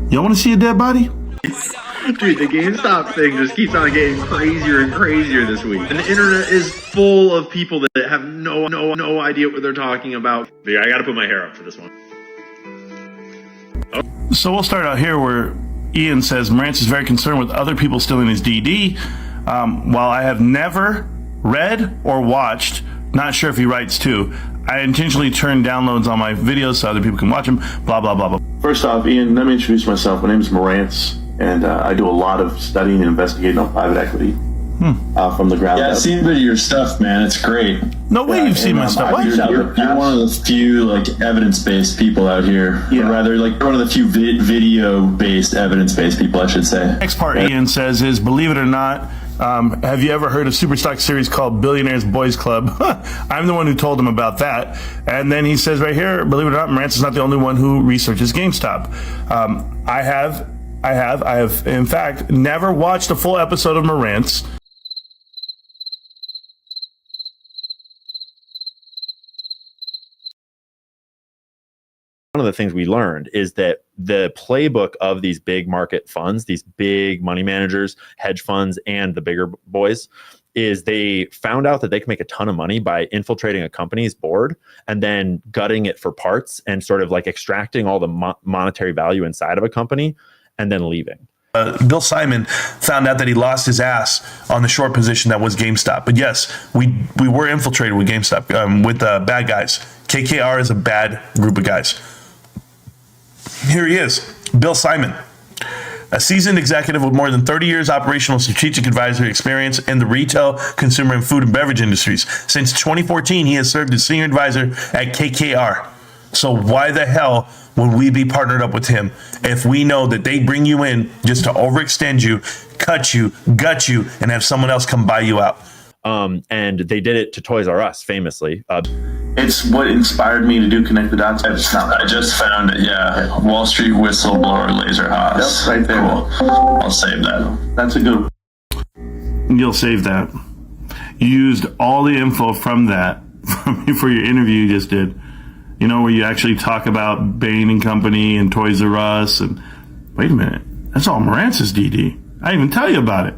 Y'all want to see a dead body? Dude, the GameStop thing just keeps on getting crazier and crazier this week. And the internet is full of people that have no idea what they're talking about. But yeah, I gotta put my hair up for this one. So we'll start out here where Ian says Marantz is very concerned with other people stealing his DD. While I have never read or watched, not sure if he writes too, I intentionally turn downloads on my videos so other people can watch them, blah, blah, blah, blah. First off, Ian, let me introduce myself. My name is Marantz, and I do a lot of studying and investigating on private equity from the ground up. Yeah, I've seen a bit of your stuff, man. It's great. No way you've seen my stuff. What? You're one of the few like evidence-based people out here. Yeah. Or rather, like one of the few video-based, evidence-based people, I should say. Next part Ian says is, believe it or not, have you ever heard of Superstock series called Billionaires Boys Club? I'm the one who told him about that. And then he says right here, believe it or not, Marantz is not the only one who researches GameStop. I have, in fact, never watched a full episode of Marantz. One of the things we learned is that the playbook of these big market funds, these big money managers, hedge funds, and the bigger boys, is they found out that they can make a ton of money by infiltrating a company's board and then gutting it for parts and sort of like extracting all the monetary value inside of a company and then leaving. Bill Simon found out that he lost his ass on the short position that was GameStop. But yes, we were infiltrated with GameStop, with bad guys. KKR is a bad group of guys. Here he is, Bill Simon, a seasoned executive with more than 30 years operational strategic advisory experience in the retail, consumer, and food and beverage industries. Since 2014, he has served as senior advisor at KKR. So why the hell would we be partnered up with him if we know that they bring you in just to overextend you, cut you, gut you, and have someone else come buy you out? And they did it to Toys R Us, famously. It's what inspired me to do Connect the Dots. I just found it, yeah. Wall Street whistleblower Laser Haas. Yep, right there. Cool. I'll save that. That's a good one. You'll save that. You used all the info from that for your interview you just did. You know, where you actually talk about Bain and Company and Toys R Us. And wait a minute, that's all Marantz's DD. I didn't even tell you about it.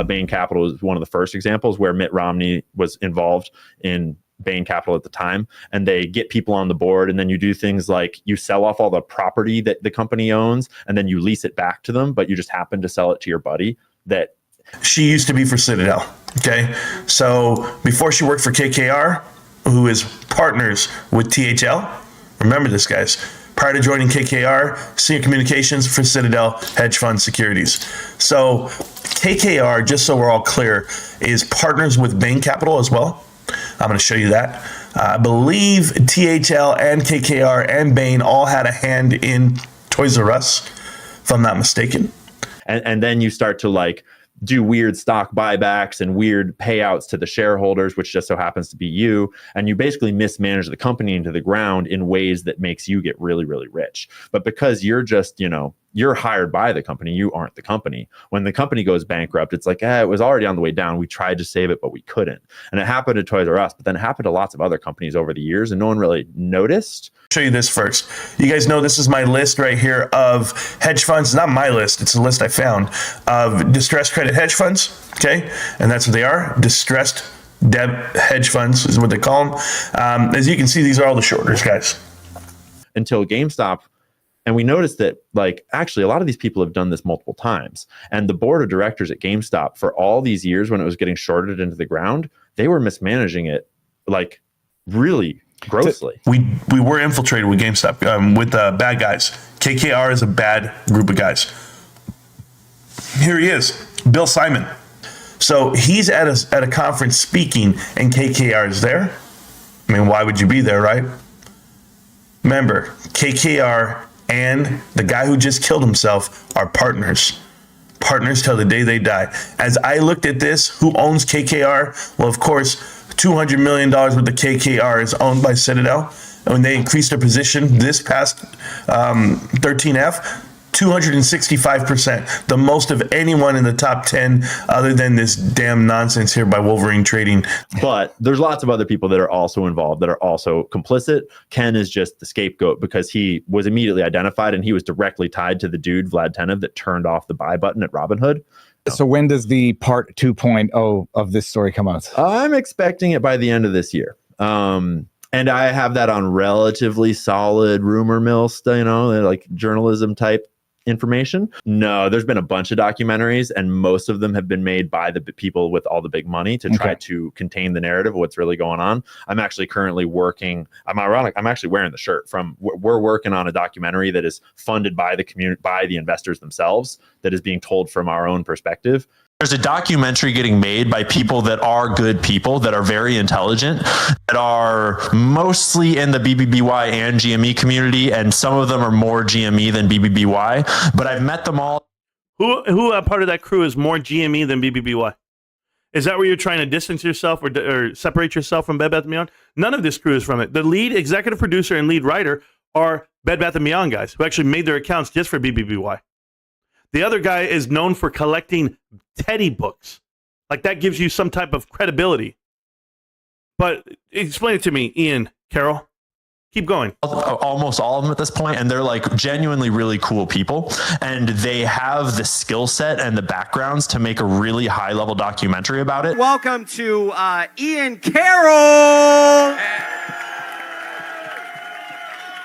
Bain Capital is one of the first examples where Mitt Romney was involved in Bain Capital at the time, and they get people on the board, and then you do things like you sell off all the property that the company owns, and then you lease it back to them, but you just happen to sell it to your buddy that... She used to be for Citadel, okay? So before she worked for KKR, who is partners with THL, remember this, guys, prior to joining KKR, senior communications for Citadel Hedge Fund Securities. So KKR, just so we're all clear, is partners with Bain Capital as well. I'm going to show you that. I believe THL and KKR and Bain all had a hand in Toys R Us, if I'm not mistaken. And then you start to like do weird stock buybacks and weird payouts to the shareholders, which just so happens to be you. And you basically mismanage the company into the ground in ways that makes you get really, really rich. But because you're just, you know, you're hired by the company, you aren't the company. When the company goes bankrupt, it's like, it was already on the way down. We tried to save it, but we couldn't. And it happened to Toys R Us, but then it happened to lots of other companies over the years, and no one really noticed. Show you this first. You guys know this is my list right here of hedge funds. Not my list, it's a list I found of distressed credit hedge funds. Okay, and that's what they are. Distressed debt hedge funds is what they call them. As you can see, these are all the shorters, guys. Until GameStop. And we noticed that, like, actually, a lot of these people have done this multiple times. And the board of directors at GameStop, for all these years when it was getting shorted into the ground, they were mismanaging it, like, really grossly. We were infiltrated with GameStop, with bad guys. KKR is a bad group of guys. Here he is, Bill Simon. So he's at a conference speaking, and KKR is there. I mean, why would you be there, right? Remember, KKR and the guy who just killed himself are partners. Partners till the day they die. As I looked at this, who owns KKR? Well, of course, $200 million worth of KKR is owned by Citadel. And when they increased their position this past 13F, 265%, the most of anyone in the top 10 other than this damn nonsense here by Wolverine Trading. But there's lots of other people that are also involved, that are also complicit. Ken is just the scapegoat because he was immediately identified and he was directly tied to the dude, Vlad Tenev, that turned off the buy button at Robinhood. So when does the part 2.0 of this story come out? I'm expecting it by the end of this year. And I have that on relatively solid rumor mill, like journalism type information. No, there's been a bunch of documentaries, and most of them have been made by the people with all the big money to try to contain the narrative of what's really going on. I'm actually currently working. I'm actually wearing the shirt from. We're working on a documentary that is funded by the community, by the investors themselves, that is being told from our own perspective. There's a documentary getting made by people that are good people, that are very intelligent, that are mostly in the BBBY and GME community, and some of them are more GME than BBBY, but I've met them all. Who part of that crew is more GME than BBBY? Is that where you're trying to distance yourself or separate yourself from Bed Bath & Beyond? None of this crew is from it. The lead executive producer and lead writer are Bed Bath & Beyond guys who actually made their accounts just for BBBY. The other guy is known for collecting Teddy books. Like, that gives you some type of credibility. But explain it to me, Ian, Carroll. Keep going. Almost all of them at this point, and they're like genuinely really cool people, and they have the skill set and the backgrounds to make a really high level documentary about it. Welcome to Ian Carroll.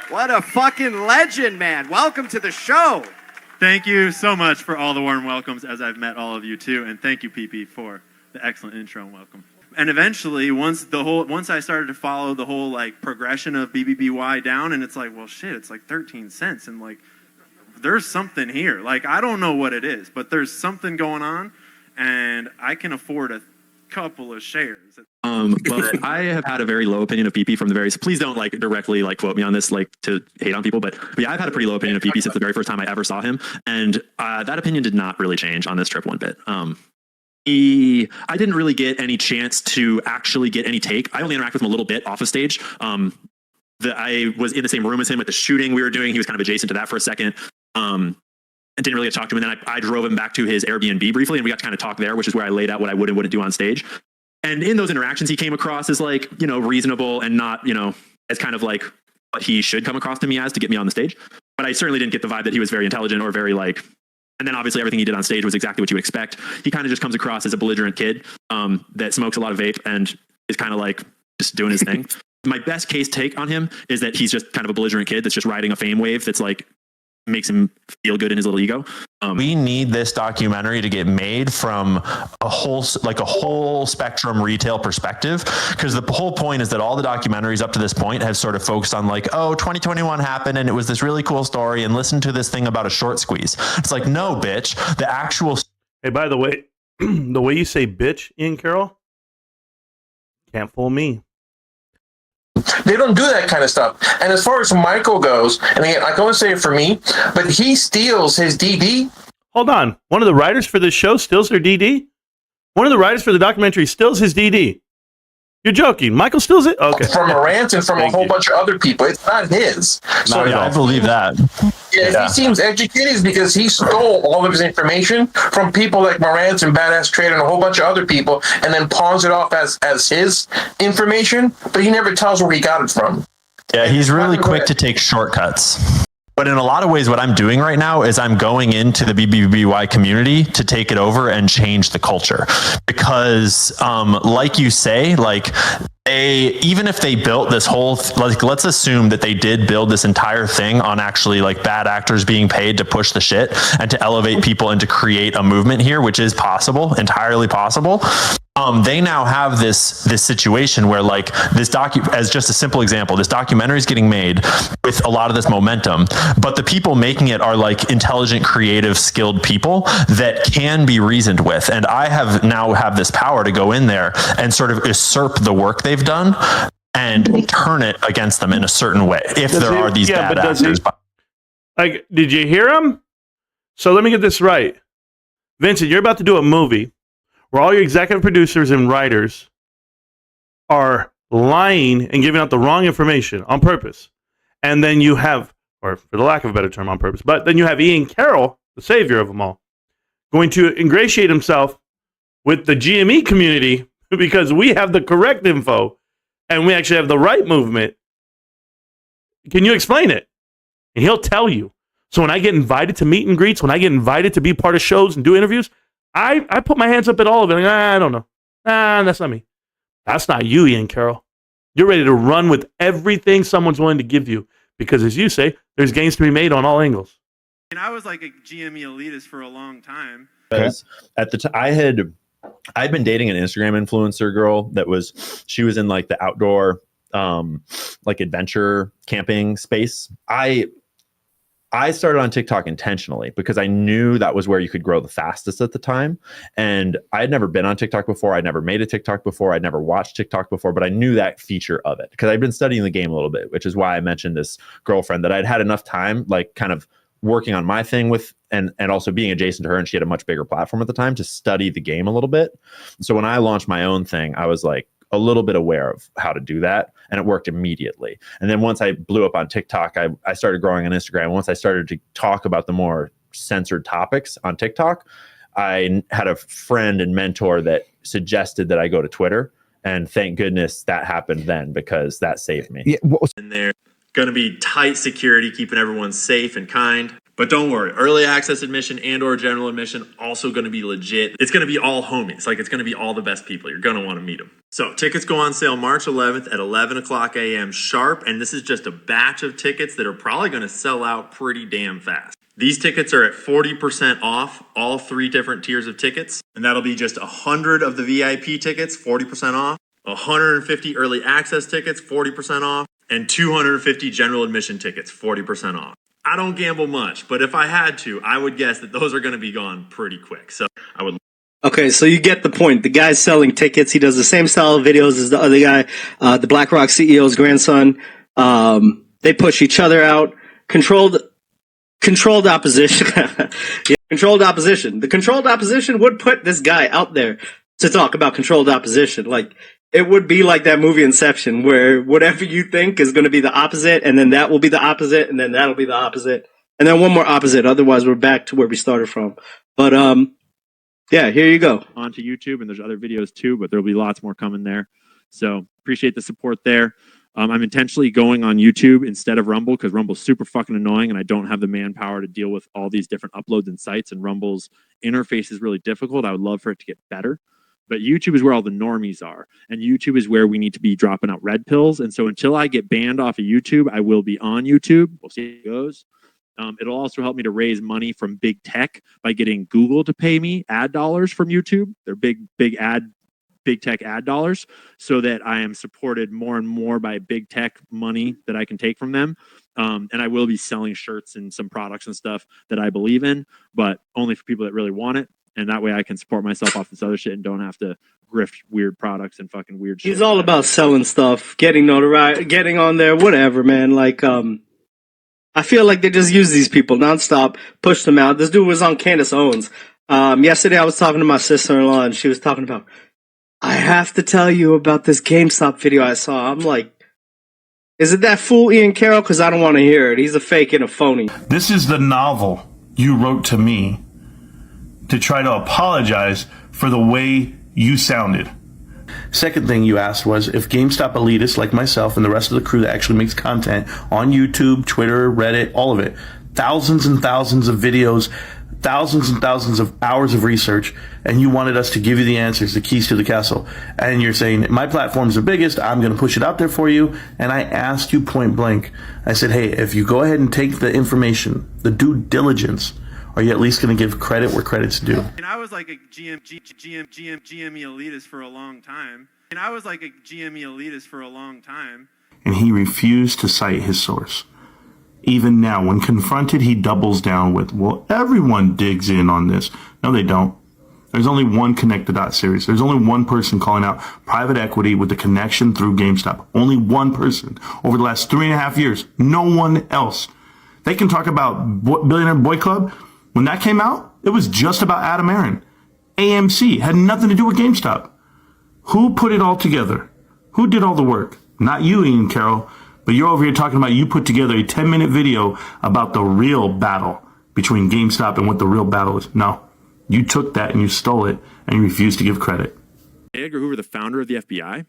What a fucking legend, man. Welcome to the show. Thank you so much for all the warm welcomes, as I've met all of you too, and thank you, PP, for the excellent intro and welcome. And eventually, once I started to follow the whole like progression of BBBY down, and it's like, well, shit, it's like 13 cents, and like, there's something here. Like, I don't know what it is, but there's something going on, and I can afford a couple of shares. But I have had a very low opinion of PP from the very. So please don't like directly like quote me on this, like to hate on people. But yeah, I've had a pretty low opinion of PP since the very first time I ever saw him, and that opinion did not really change on this trip one bit. I didn't really get any chance to actually get any take. I only interacted with him a little bit off of stage. I was in the same room as him at the shooting we were doing. He was kind of adjacent to that for a second. And didn't really get to talk to him. And then I drove him back to his Airbnb briefly, and we got to kind of talk there, which is where I laid out what I would and wouldn't do on stage. And in those interactions, he came across as like, reasonable and not, as kind of like what he should come across to me as to get me on the stage. But I certainly didn't get the vibe that he was very intelligent or very like, and then obviously everything he did on stage was exactly what you would expect. He kind of just comes across as a belligerent kid that smokes a lot of vape and is kind of like just doing his thing. My best case take on him is that he's just kind of a belligerent kid that's just riding a fame wave that's like makes him feel good in his little ego. We need this documentary to get made from a whole spectrum retail perspective, because the whole point is that all the documentaries up to this point have sort of focused on like, 2021 happened and it was this really cool story, and listen to this thing about a short squeeze. It's like, no, bitch, the actual. Hey, by the way, the way you say bitch, Ian Carroll, can't fool me. They don't do that kind of stuff. And as far as Michael goes, and again, I can only say it for me, but he steals his DD. Hold on. One of the writers for this show steals their DD? One of the writers for the documentary steals his DD? You're joking. Michael steals it? Okay. From Morant and from a whole bunch of other people. It's not his. So I believe that. Yeah, if he seems educated, it's because he stole all of his information from people like Morant and Badass Trader and a whole bunch of other people, and then pawns it off as his information, but he never tells where he got it from. Yeah, he's really quick to take shortcuts. But in a lot of ways, what I'm doing right now is I'm going into the BBBY community to take it over and change the culture. Because, like you say, like, even if they built this whole, let's assume that they did build this entire thing on actually like bad actors being paid to push the shit and to elevate people and to create a movement here, which is possible, entirely possible. They now have this situation where like this as just a simple example, this documentary is getting made with a lot of this momentum, but the people making it are like intelligent, creative, skilled people that can be reasoned with. And I have this power to go in there and sort of usurp the work they've done and turn it against them in a certain way. If there are these bad actors. Like, did you hear him? So let me get this right. Vincent, you're about to do a movie where all your executive producers and writers are lying and giving out the wrong information on purpose. And then you have or for the lack of a better term, on purpose. But then you have Ian Carroll, the savior of them all, going to ingratiate himself with the GME community because we have the correct info and we actually have the right movement. Can you explain it? And he'll tell you. So when I get invited to meet and greets, when I get invited to be part of shows and do interviews, I put my hands up at all of it. Like, I don't know. That's not me. That's not you, Ian Carroll. You're ready to run with everything someone's willing to give you. Because as you say, there's gains to be made on all angles. And I was like a GME elitist for a long time. Because at the time, I'd been dating an Instagram influencer girl she was in like the outdoor, like adventure camping space. I started on TikTok intentionally because I knew that was where you could grow the fastest at the time. And I had never been on TikTok before. I'd never made a TikTok before. I'd never watched TikTok before, but I knew that feature of it because I'd been studying the game a little bit, which is why I mentioned this girlfriend that I'd had enough time, like kind of working on my thing with, and also being adjacent to her. And she had a much bigger platform at the time to study the game a little bit. So when I launched my own thing, I was like a little bit aware of how to do that. And it worked immediately. And then once I blew up on TikTok, I started growing on Instagram. Once I started to talk about the more censored topics on TikTok, I had a friend and mentor that suggested that I go to Twitter. And thank goodness that happened then because that saved me. Yeah, And they're going to be tight security, keeping everyone safe and kind. But don't worry, early access admission and or general admission also going to be legit. It's going to be all homies. Like, it's going to be all the best people. You're going to want to meet them. So tickets go on sale March 11th at 11 o'clock a.m. sharp. And this is just a batch of tickets that are probably going to sell out pretty damn fast. These tickets are at 40% off all 3 different tiers of tickets. And that'll be just 100 of the VIP tickets, 40% off, 150 early access tickets, 40% off, and 250 general admission tickets, 40% off. I don't gamble much, but if I had to, I would guess that those are going to be gone pretty quick. So I would. Okay, so you get the point. The guy's selling tickets. He does the same style of videos as the other guy, the BlackRock CEO's grandson. They push each other out. Controlled opposition. Yeah, controlled opposition. The controlled opposition would put this guy out there to talk about controlled opposition. Like, it would be like that movie Inception, where whatever you think is going to be the opposite, and then that will be the opposite, and then that'll be the opposite, and then one more opposite. Otherwise, we're back to where we started from. But yeah, here you go. Onto YouTube, and there's other videos too, but there'll be lots more coming there. So appreciate the support there. I'm intentionally going on YouTube instead of Rumble because Rumble's super fucking annoying, and I don't have the manpower to deal with all these different uploads and sites. And Rumble's interface is really difficult. I would love for it to get better. But YouTube is where all the normies are. And YouTube is where we need to be dropping out red pills. And so until I get banned off of YouTube, I will be on YouTube. We'll see how it goes. It'll also help me to raise money from big tech by getting Google to pay me ad dollars from YouTube. They're big tech ad dollars, so that I am supported more and more by big tech money that I can take from them. And I will be selling shirts and some products and stuff that I believe in, but only for people that really want it. And that way I can support myself off this other shit and don't have to grift weird products and fucking weird shit. He's all about selling stuff, getting notoriety, getting on there, whatever, man. Like, I feel like they just use these people nonstop, push them out. This dude was on Candace Owens. Yesterday I was talking to my sister-in-law, and she was talking about, I have to tell you about this GameStop video I saw. I'm like, is it that fool Ian Carroll? Because I don't want to hear it. He's a fake and a phony. This is the novel you wrote to me to try to apologize for the way you sounded. Second thing you asked was if GameStop elitists like myself and the rest of the crew that actually makes content on YouTube, Twitter, Reddit, all of it, thousands and thousands of videos, thousands and thousands of hours of research, and you wanted us to give you the answers, the keys to the castle. And you're saying, my platform's the biggest, I'm going to push it out there for you. And I asked you point blank, I said, hey, if you go ahead and take the information, the due diligence, are you at least going to give credit where credit's due? And I was like a GME elitist for a long time. And he refused to cite his source. Even now, when confronted, he doubles down with, well, everyone digs in on this. No, they don't. There's only one Connect the Dots series. There's only one person calling out private equity with the connection through GameStop. Only one person over the last 3.5 years. No one else. They can talk about Billionaire Boy Club. When that came out, it was just about Adam Aaron. AMC had nothing to do with GameStop. Who put it all together? Who did all the work? Not you, Ian Carroll, But you're over here talking about you put together a 10-minute video about the real battle between GameStop and what the real battle is. No, you took that and you stole it and you refused to give credit. J. Edgar Hoover, the founder of the FBI.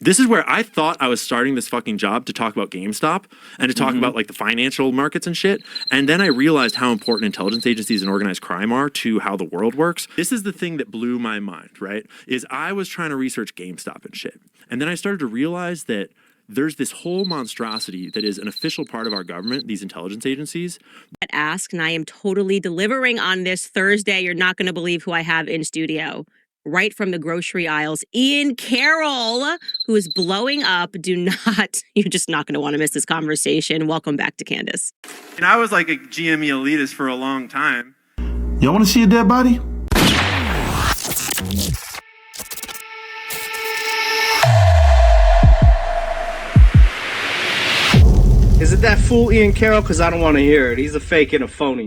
This is where I thought I was starting this fucking job to talk about GameStop and to talk about like the financial markets and shit. And then I realized how important intelligence agencies and organized crime are to how the world works. This is the thing that blew my mind, right? Is I was trying to research GameStop and shit. And then I started to realize that there's this whole monstrosity that is an official part of our government, these intelligence agencies. Ask, and I am totally delivering on this Thursday. You're not going to believe who I have in studio. Right from the grocery aisles, Ian Carroll, who is blowing up. You're just not going to want to miss this conversation. Welcome back to Candace. And I was like a GME elitist for a long time. Y'all want to see a dead body? Is it that fool Ian Carroll? Because I don't want to hear it. He's a fake and a phony.